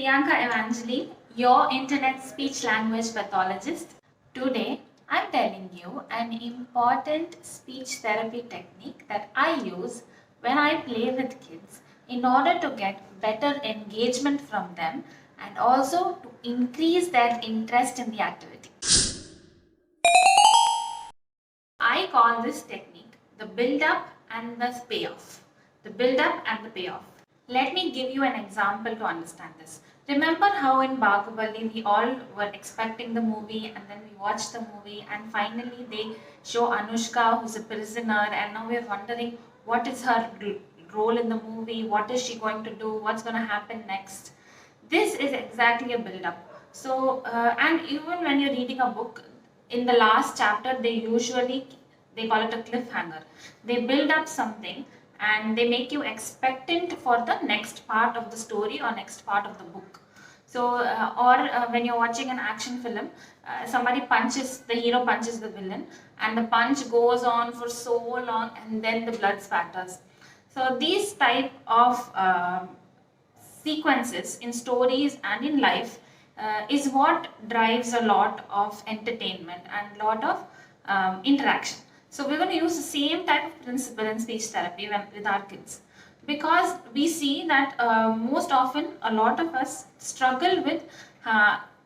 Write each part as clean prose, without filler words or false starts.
Priyanka Evangeline, your internet speech language pathologist. Today, I'm telling you an important speech therapy technique that I use when I play with kids in order to get better engagement from them and also to increase their interest in the activity. I call this technique the build up and the payoff. The build up and the payoff. Let me give you an example to understand this. Remember how in Bahubali we all were expecting the movie and then we watched the movie and finally they show Anushka who's a prisoner and now we're wondering what is her role in the movie, what is she going to do, what's going to happen next. This is exactly a build up. So and even when you're reading a book, in the last chapter they call it a cliffhanger. They build up something and they make you expectant for the next part of the story or next part of the book. So when you're watching an action film, the hero punches the villain and the punch goes on for so long and then the blood spatters. So these type of sequences in stories and in life is what drives a lot of entertainment and a lot of interaction. So we're going to use the same type of principle in speech therapy with our kids, because we see that most often a lot of us struggle with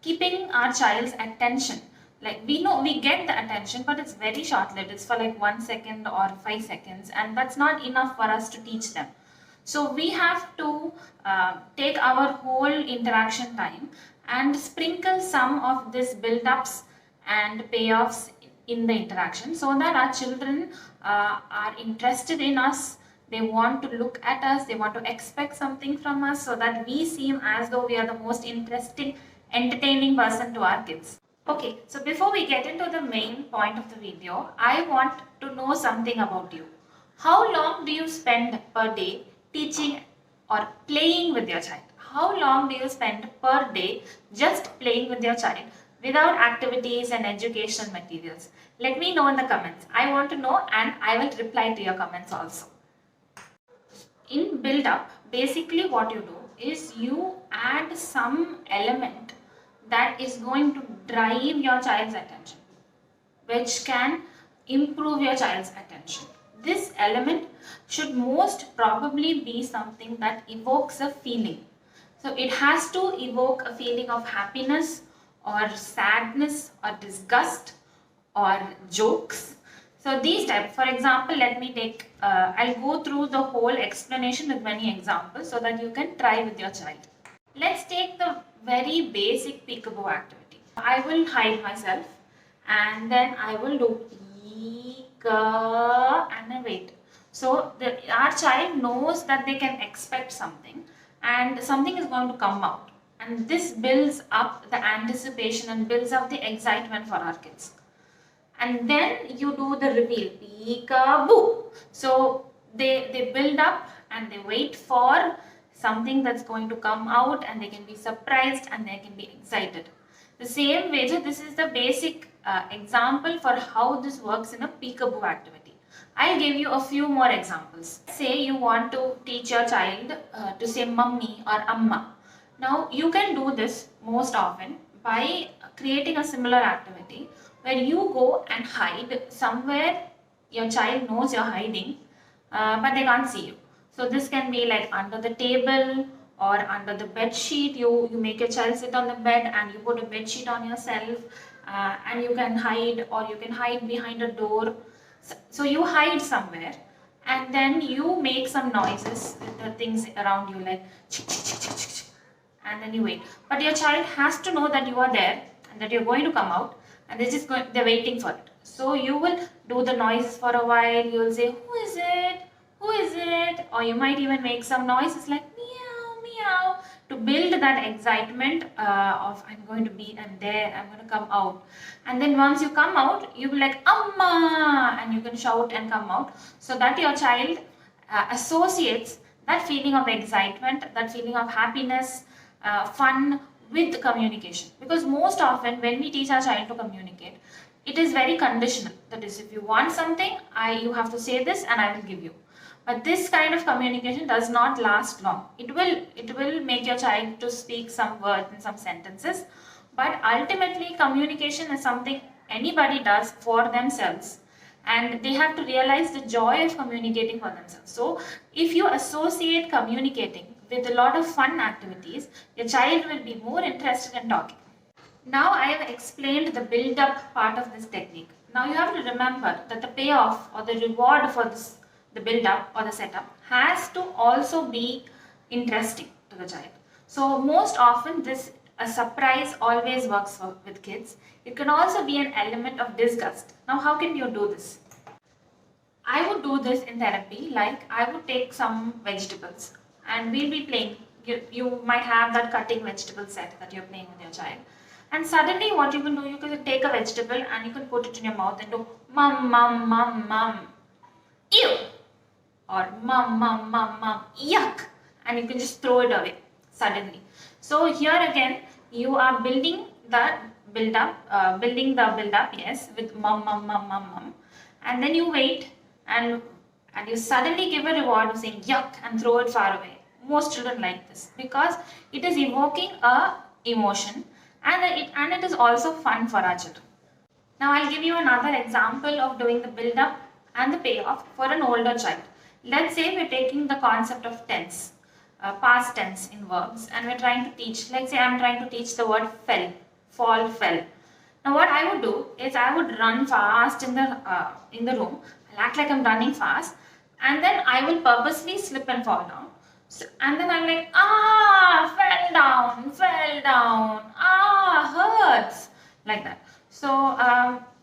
keeping our child's attention. Like we know we get the attention, but it's very short-lived. It's for like 1 second or 5 seconds, and that's not enough for us to teach them. So we have to take our whole interaction time and sprinkle some of these build-ups and payoffs in the interaction so that our children are interested in us. They want to look at us, they want to expect something from us so that we seem as though we are the most interesting, entertaining person to our kids. Okay, so before we get into the main point of the video, I want to know something about you. How long do you spend per day teaching or playing with your child? How long do you spend per day just playing with your child without activities and educational materials? Let me know in the comments. I want to know and I will reply to your comments also. In build up, basically what you do is you add some element that is going to drive your child's attention, which can improve your child's attention. This element should most probably be something that evokes a feeling. So it has to evoke a feeling of happiness or sadness or disgust or jokes. So these types, for example, let me take, I'll go through the whole explanation with many examples so that you can try with your child. Let's take the very basic peekaboo activity. I will hide myself and then I will do peek and then wait. So our child knows that they can expect something and something is going to come out. And this builds up the anticipation and builds up the excitement for our kids. And then you do the reveal, peekaboo. So they build up and they wait for something that's going to come out and they can be surprised and they can be excited. The same way, so this is the basic example for how this works in a peekaboo activity. I'll give you a few more examples. Say you want to teach your child to say mummy or amma. Now you can do this most often by creating a similar activity where you go and hide somewhere your child knows you're hiding, but they can't see you. So this can be like under the table or under the bed sheet. You make your child sit on the bed and you put a bed sheet on yourself and you can hide, or you can hide behind a door. So you hide somewhere and then you make some noises with the things around you, like chick, chick, chick, chick, chick, and then you wait. But your child has to know that you are there and that you're going to come out, and they're waiting for it. So you will do the noises for a while. You will say, who is it? Who is it? Or you might even make some noises like meow, meow, to build that excitement of I'm going to be, I'm there, I'm going to come out. And then once you come out, you will like amma, and you can shout and come out, so that your child associates that feeling of excitement, that feeling of happiness, fun with communication. Because most often when we teach our child to communicate, it is very conditional. That is, if you want something, you have to say this and I will give you. But this kind of communication does not last long. It will make your child to speak some words and some sentences, but ultimately communication is something anybody does for themselves, and they have to realize the joy of communicating for themselves. So if you associate communicating with a lot of fun activities, your child will be more interested in talking. Now I have explained the build-up part of this technique. Now you have to remember that the payoff or the reward for this, the build-up or the setup, has to also be interesting to the child. So most often this a surprise always works with kids. It can also be an element of disgust. Now how can you do this? I would do this in therapy, like I would take some vegetables and we'll be playing. You might have that cutting vegetable set that you're playing with your child. And suddenly what you can do, you can take a vegetable and you can put it in your mouth and do mum, mum, mum, mum, ew, or mum, mum, mum, mum, yuck, and you can just throw it away suddenly. So here again, you are building the building the build up, yes, with mum, mum, mum, mum, mum, and then you wait and you suddenly give a reward of saying yuck and throw it far away. Most children like this because it is evoking a emotion, and it is also fun for our children. Now I'll give you another example of doing the build up and the payoff for an older child. Let's say we're taking the concept of tense, past tense in verbs, and we're trying to teach, let's say I'm trying to teach the word fell, fall, fell. Now what I would do is I would run fast in the room. I'll act like I'm running fast, and then I will purposely slip and fall down. So, and then I'm like, fell down, hurts, like that. So,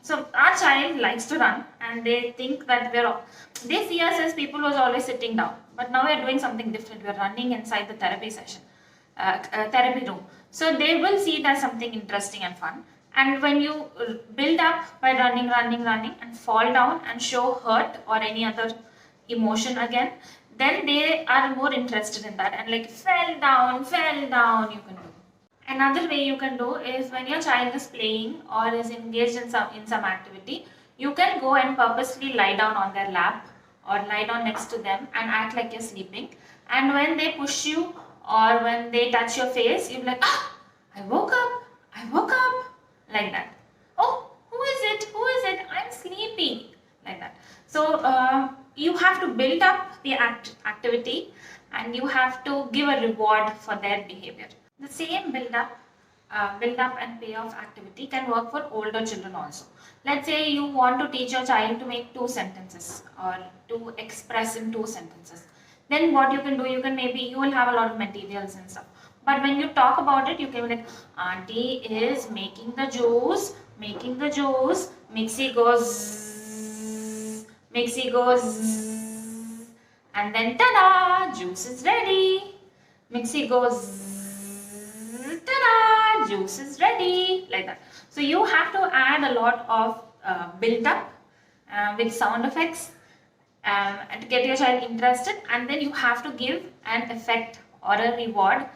so our child likes to run, and they think that they see us as people who are always sitting down. But now we're doing something different. We're running inside the therapy session, therapy room. So they will see it as something interesting and fun. And when you build up by running, and fall down and show hurt or any other emotion again, then they are more interested in that, and like fell down, you can do. Another way you can do is when your child is playing or is engaged in some activity, you can go and purposely lie down on their lap or lie down next to them and act like you're sleeping. And when they push you or when they touch your face, you'll be like, I woke up, like that. Oh, who is it? I'm sleepy, like that. So you have to build up the activity, and you have to give a reward for their behavior. The same build up and payoff activity can work for older children also. Let's say you want to teach your child to make 2 sentences or to express in 2 sentences. Then what you can do, you will have a lot of materials and stuff. But when you talk about it, you can be like, Auntie is making the juice, Mixie goes, and then tada, juice is ready. Mixie goes, tada, juice is ready, like that. So you have to add a lot of build up with sound effects and to get your child interested, and then you have to give an effect or a reward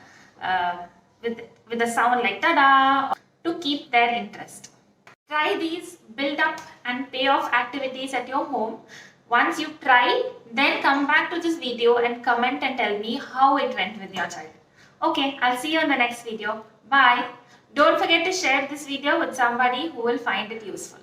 with a sound like tada to keep their interest. Try these build up and payoff activities at your home. Once you try, then come back to this video and comment and tell me how it went with your child. Okay, I'll see you in the next video. Bye. Don't forget to share this video with somebody who will find it useful.